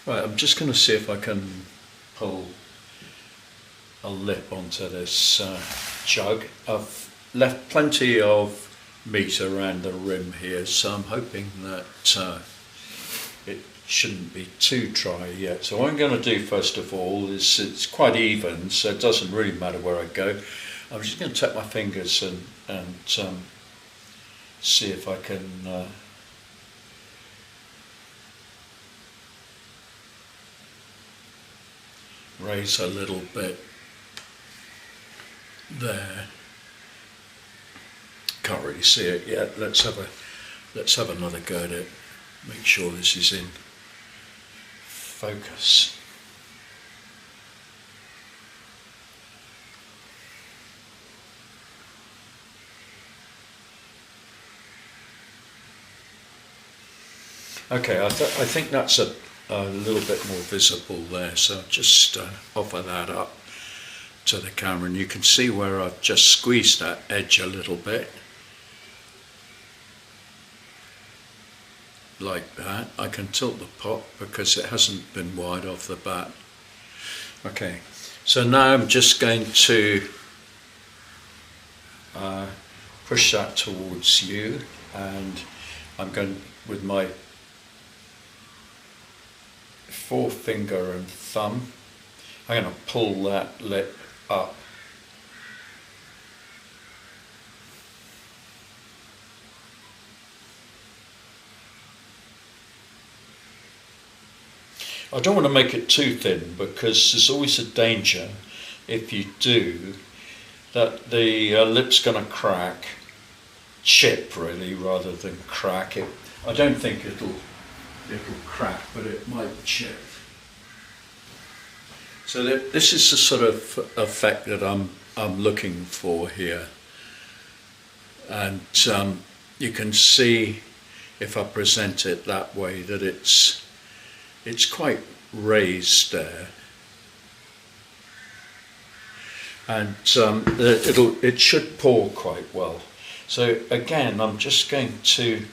Right, I'm just going to see if I can pull a lip onto this jug. I've left plenty of meat around the rim here, so I'm hoping that it shouldn't be too dry yet. So what I'm going to do first of all is, it's quite even, so it doesn't really matter where I go. I'm just going to tap my fingers and see if I can raise a little bit there. Can't really see it yet. Let's have another go at it. Make sure this is in focus. Okay, I think that's a little bit more visible there, so I'll just offer that up to the camera, and you can see where I've just squeezed that edge a little bit, like that. I can tilt the pot because it hasn't been wide off the bat. Okay, so now I'm just going to push that towards you, and I'm going with my forefinger and thumb, I'm going to pull that lip up. I don't want to make it too thin, because there's always a danger, if you do, that the lip's going to crack, chip really, rather than crack it. I don't think it'll crack, but it might chip. So this is the sort of effect that I'm looking for here, and you can see, if I present it that way, that it's quite raised there, and it should pour quite well. So again, I'm just going to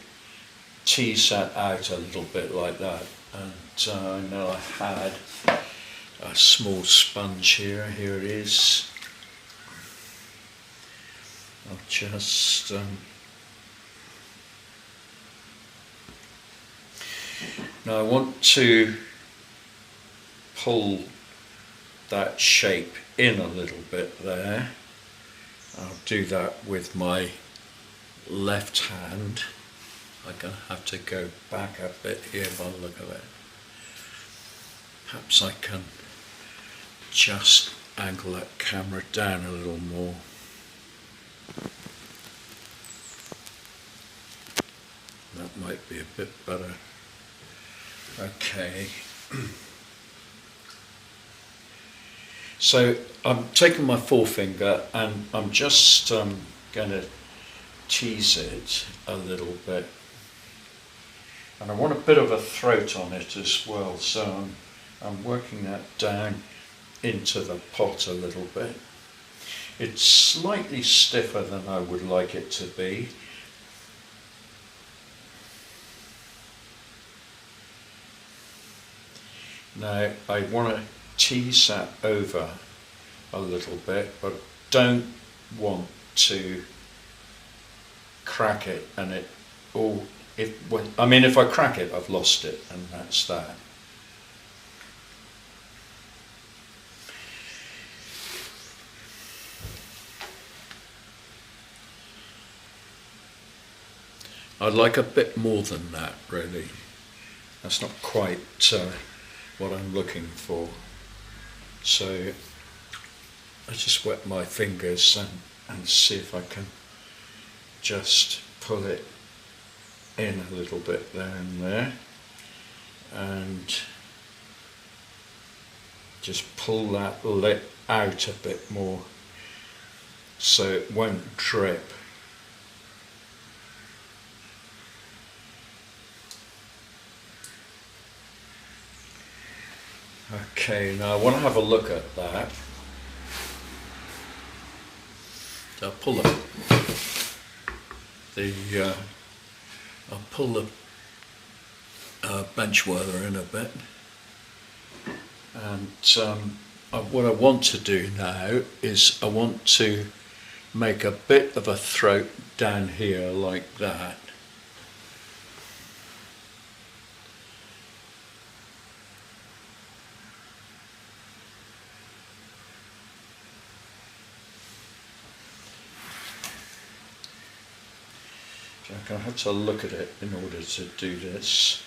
tease that out a little bit like that, and I know I had a small sponge here. Here it is. I'll just now I want to pull that shape in a little bit there. I'll do that with my left hand. I'm going to have to go back a bit here by the look of it. Perhaps I can just angle that camera down a little more. That might be a bit better. Okay. So I'm taking my forefinger and I'm just going to tease it a little bit. And I want a bit of a throat on it as well, so I'm working that down into the pot a little bit. It's slightly stiffer than I would like it to be. Now I want to tease that over a little bit, but don't want to crack it, and it all, if I crack it, I've lost it, and that's that. I'd like a bit more than that, really. That's not quite what I'm looking for. So I just wet my fingers and see if I can just pull it in a little bit there and there, and just pull that lip out a bit more so it won't drip. Okay, now I want to have a look at that. So I'll pull the bench weather in a bit. And what I want to do now is I want to make a bit of a throat down here like that. So I'm going to have to look at it in order to do this.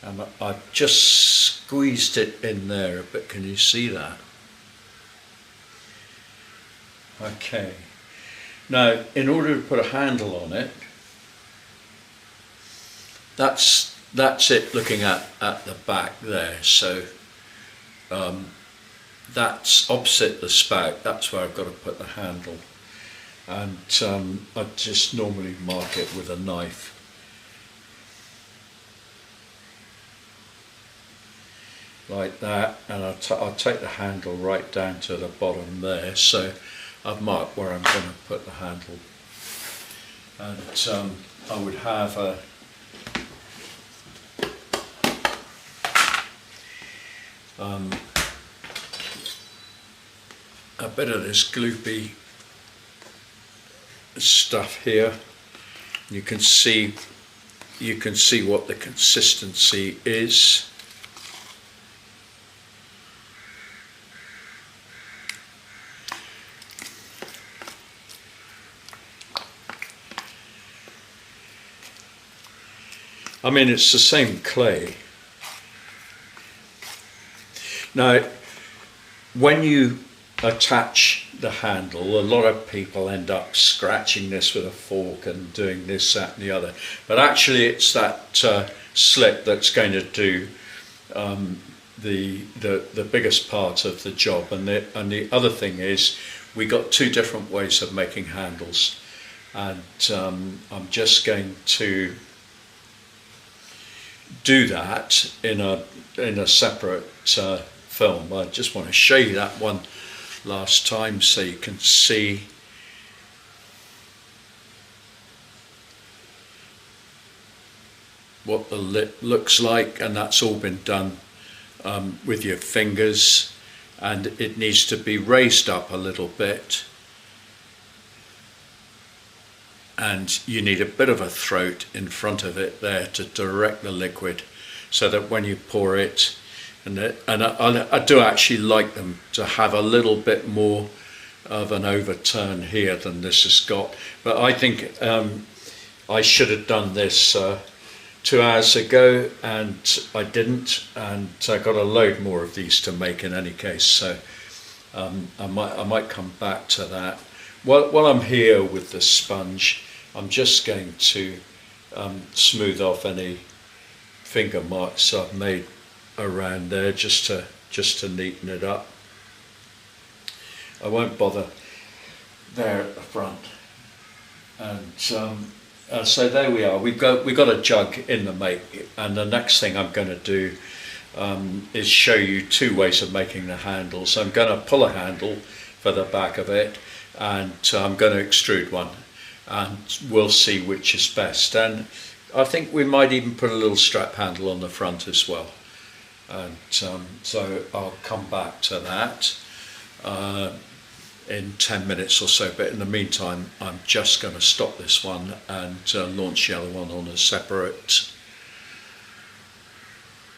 And I've just squeezed it in there a bit. Can you see that? Okay. Now, in order to put a handle on it, that's it looking at the back there. So that's opposite the spout. That's where I've got to put the handle. And I just normally mark it with a knife. Like that, and I'll take the handle right down to the bottom there, so I've marked where I'm going to put the handle. And I would have a bit of this gloopy stuff here. You can see what the consistency is. I mean, it's the same clay. Now, when you attach the handle, a lot of people end up scratching this with a fork and doing this, that and the other. But actually it's that slit that's going to do the biggest part of the job. And the other thing is, we got two different ways of making handles. And I'm just going to do that in a separate film. I just want to show you that one last time so you can see what the lip looks like, and that's all been done with your fingers, and it needs to be raised up a little bit, and you need a bit of a throat in front of it there to direct the liquid, so that when you pour it, and I do actually like them to have a little bit more of an overturn here than this has got. But I think I should have done this 2 hours ago, and I didn't, and I got a load more of these to make in any case, so I might come back to that. While I'm here with the sponge, I'm just going to smooth off any finger marks I've made around there, just to neaten it up. I won't bother there at the front. And so there we are. We've got a jug in the make, and the next thing I'm going to do is show you two ways of making the handle. So I'm going to pull a handle for the back of it, and I'm going to extrude one, and we'll see which is best. And I think we might even put a little strap handle on the front as well. And so I'll come back to that in 10 minutes or so, but in the meantime I'm just going to stop this one and launch the other one on a separate